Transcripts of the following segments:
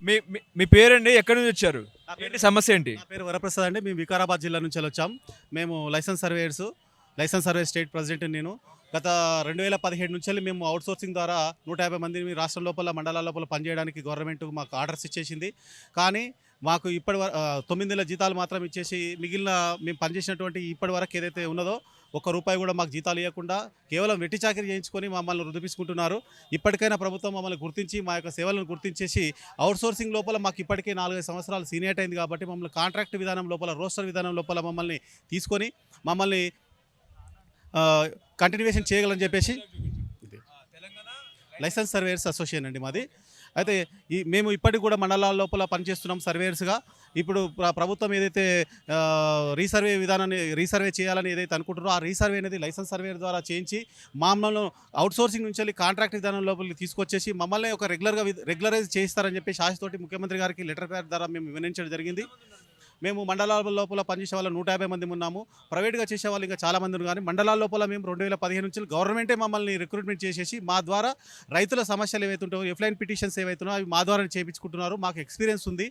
మీ మీ మీ పేరండి? ఎక్కడి నుంచి వచ్చారు? ఏంటి సమస్య ఏంటి? నా పేరు వరప్రసాద్ అండి. మేము వికారాబాద్ జిల్లా నుంచి వచ్చాం. మేము లైసెన్స్ సర్వే స్టేట్ ప్రెసిడెంట్ నేను. గత 2017 నుంచి మేము అవుట్‌సోర్సింగ్ ద్వారా 150 మందిని రాష్ట్రం లోపల, మండలాల లోపల పనిచేయడానికి గవర్నమెంట్ మాకు ఆర్డర్స్ ఇచ్చేసింది. కానీ మాకు 9 నెలల జీతాలు మాత్రం ఇచ్చేసి మిగిలిన మేము పనిచేసినటువంటి ఇప్పటి వరకు ఏదైతే ఉన్నదో ఒక్క రూపాయి కూడా మాకు జీతాలు ఇవ్వకుండా కేవలం వెట్టి చాకిరీ చేయించుకొని మమ్మల్ని రుదిపించుకుంటున్నారు. ఇప్పటికైనా ప్రభుత్వం మమ్మల్ని గుర్తించి మా యొక్క సేవలను గుర్తించేసి అవుట్‌సోర్సింగ్ లోపల మాకు ఇప్పటికే 4-5 సంవత్సరాలు సీనియర్ అయింది కాబట్టి మమ్మల్ని కాంట్రాక్ట్ విధానం లోపల, రోస్టర్ విధానం లోపల మమ్మల్ని తీసుకొని మమ్మల్ని కంటిన్యూయేషన్ చేయగలని చెప్పేసి లైసెన్స్ సర్వేయర్స్ అసోసియేషన్ అండి మాది. అయితే మేము ఇప్పటికి కూడా మండలాల లోపల పనిచేస్తున్నాం సర్వేయర్స్గా. ఇప్పుడు ప్రభుత్వం ఏదైతే రీసర్వే చేయాలని ఏదైతే అనుకుంటారో ఆ రీసర్వే అనేది లైసెన్స్ సర్వేయర్ ద్వారా చేయించి మమ్మల్ని అవుట్‌సోర్సింగ్ నుంచి వెళ్ళి కాంట్రాక్ట్ విధానం లోపలికి తీసుకొచ్చేసి మమ్మల్ని ఒక రెగ్యులరైజ్ చేయిస్తారని చెప్పి ఆశతోటి ముఖ్యమంత్రి గారికి లెటర్ ప్యాడ్ ద్వారా మేము వివరించడం జరిగింది. మేము మండలాల లోపల పనిచేసే వాళ్ళు 150 మంది ఉన్నాము. ప్రైవేట్గా చేసే వాళ్ళు ఇంకా చాలామంది ఉన్నారు. కానీ మండలాల లోపల మేము 2015 నుంచి గవర్నమెంటే మమ్మల్ని రిక్రూట్మెంట్ చేసేసి మా ద్వారా రైతుల సమస్యలు ఏవైతే ఉంటాయో, ఎఫ్లైన్ పిటిషన్స్ ఏవైతున్నాయో అవి మా ద్వారా చేయించుకుంటున్నారు. మాకు ఎక్స్పీరియన్స్ ఉంది.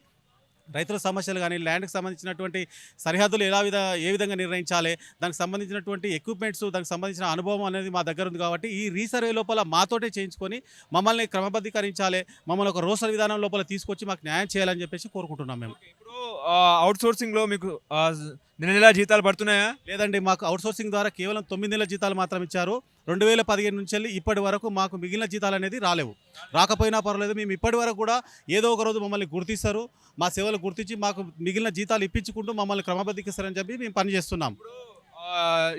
రైతుల సమస్యలు కానీ, ల్యాండ్కి సంబంధించినటువంటి సరిహద్దులు ఏ విధంగా నిర్ణయించాలి, దానికి సంబంధించినటువంటి ఎక్విప్మెంట్స్, దానికి సంబంధించిన అనుభవం అనేది మా దగ్గర ఉంది. కాబట్టి ఈ రీసర్వే లోపల మాతోటే చేయించుకొని మమ్మల్ని క్రమబద్ధీకరించాలి, మమ్మల్ని ఒక రోస్టర్ విధానం లోపల తీసుకొచ్చి మాకు న్యాయం చేయాలని చెప్పేసి కోరుకుంటున్నాం మేము. ఇప్పుడు అవుట్‌సోర్సింగ్‌లో మీకు నెల నెలా జీతాలు పడుతున్నాయా? లేదండి, మాకు అవుట్‌సోర్సింగ్ ద్వారా కేవలం 9 నెలల జీతాలు మాత్రం ఇచ్చారు. 2015 నుంచి వెళ్ళి ఇప్పటి వరకు మాకు మిగిలిన జీతాలు అనేది రాలేవు. రాకపోయినా పర్వాలేదు, మేము ఇప్పటి వరకు కూడా ఏదో ఒక రోజు మమ్మల్ని గుర్తిస్తారు, మా సేవలు గుర్తించి మాకు మిగిలిన జీతాలు ఇప్పించుకుంటూ మమ్మల్ని క్రమబద్ధీకరిస్తారని చెప్పి మేము పనిచేస్తున్నాం.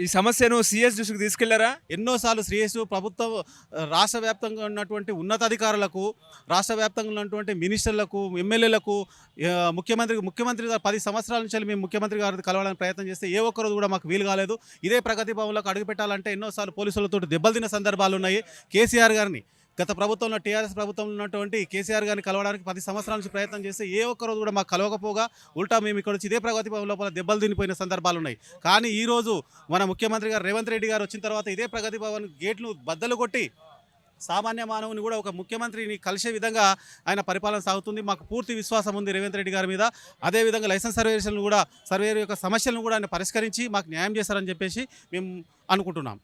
ఈ సమస్యను సీఎస్ దృష్టికి తీసుకెళ్లారా? ఎన్నోసార్లు శ్రేయస్సు ప్రభుత్వం రాష్ట్ర వ్యాప్తంగా ఉన్నటువంటి ఉన్నతాధికారులకు, రాష్ట్ర వ్యాప్తంగా ఉన్నటువంటి మినిస్టర్లకు, ఎమ్మెల్యేలకు, ముఖ్యమంత్రి 10 సంవత్సరాల నుంచి మేము ముఖ్యమంత్రి గారిని కలవడానికి ప్రయత్నం చేస్తే ఏ ఒక్కరోజు కూడా మాకు వీలు కాలేదు. ఇదే ప్రగతి భవన్లోకి అడుగుపెట్టాలంటే ఎన్నోసార్లు పోలీసులతో దెబ్బలు తిన్న సందర్భాలు ఉన్నాయి. కేసీఆర్ గారిని గత ప్రభుత్వంలో, టీఆర్ఎస్ ప్రభుత్వంలో ఉన్నటువంటి కేసీఆర్ గారిని కలవడానికి 10 సంవత్సరాల నుంచి ప్రయత్నం చేస్తే ఏ ఒక్కరోజు కూడా మాకు కలవకపోగా ఉల్టా మేము ఇక్కడ వచ్చి ఇదే ప్రగతి భవన్ లోపల దెబ్బలు తినిపోయిన సందర్భాలు ఉన్నాయి. కానీ ఈరోజు మన ముఖ్యమంత్రి గారు రేవంత్ రెడ్డి గారు వచ్చిన తర్వాత ఇదే ప్రగతి భవన్ గేట్లు బద్దలు కొట్టి సామాన్య మానవుని కూడా ఒక ముఖ్యమంత్రిని కలిసే విధంగా ఆయన పరిపాలన సాగుతుంది. మాకు పూర్తి విశ్వాసం ఉంది రేవంత్ రెడ్డి గారి మీద. అదేవిధంగా లైసెన్స్ సర్వేయర్ యొక్క సమస్యలను కూడా ఆయన పరిష్కరించి మాకు న్యాయం చేస్తారని చెప్పేసి మేము అనుకుంటున్నాం.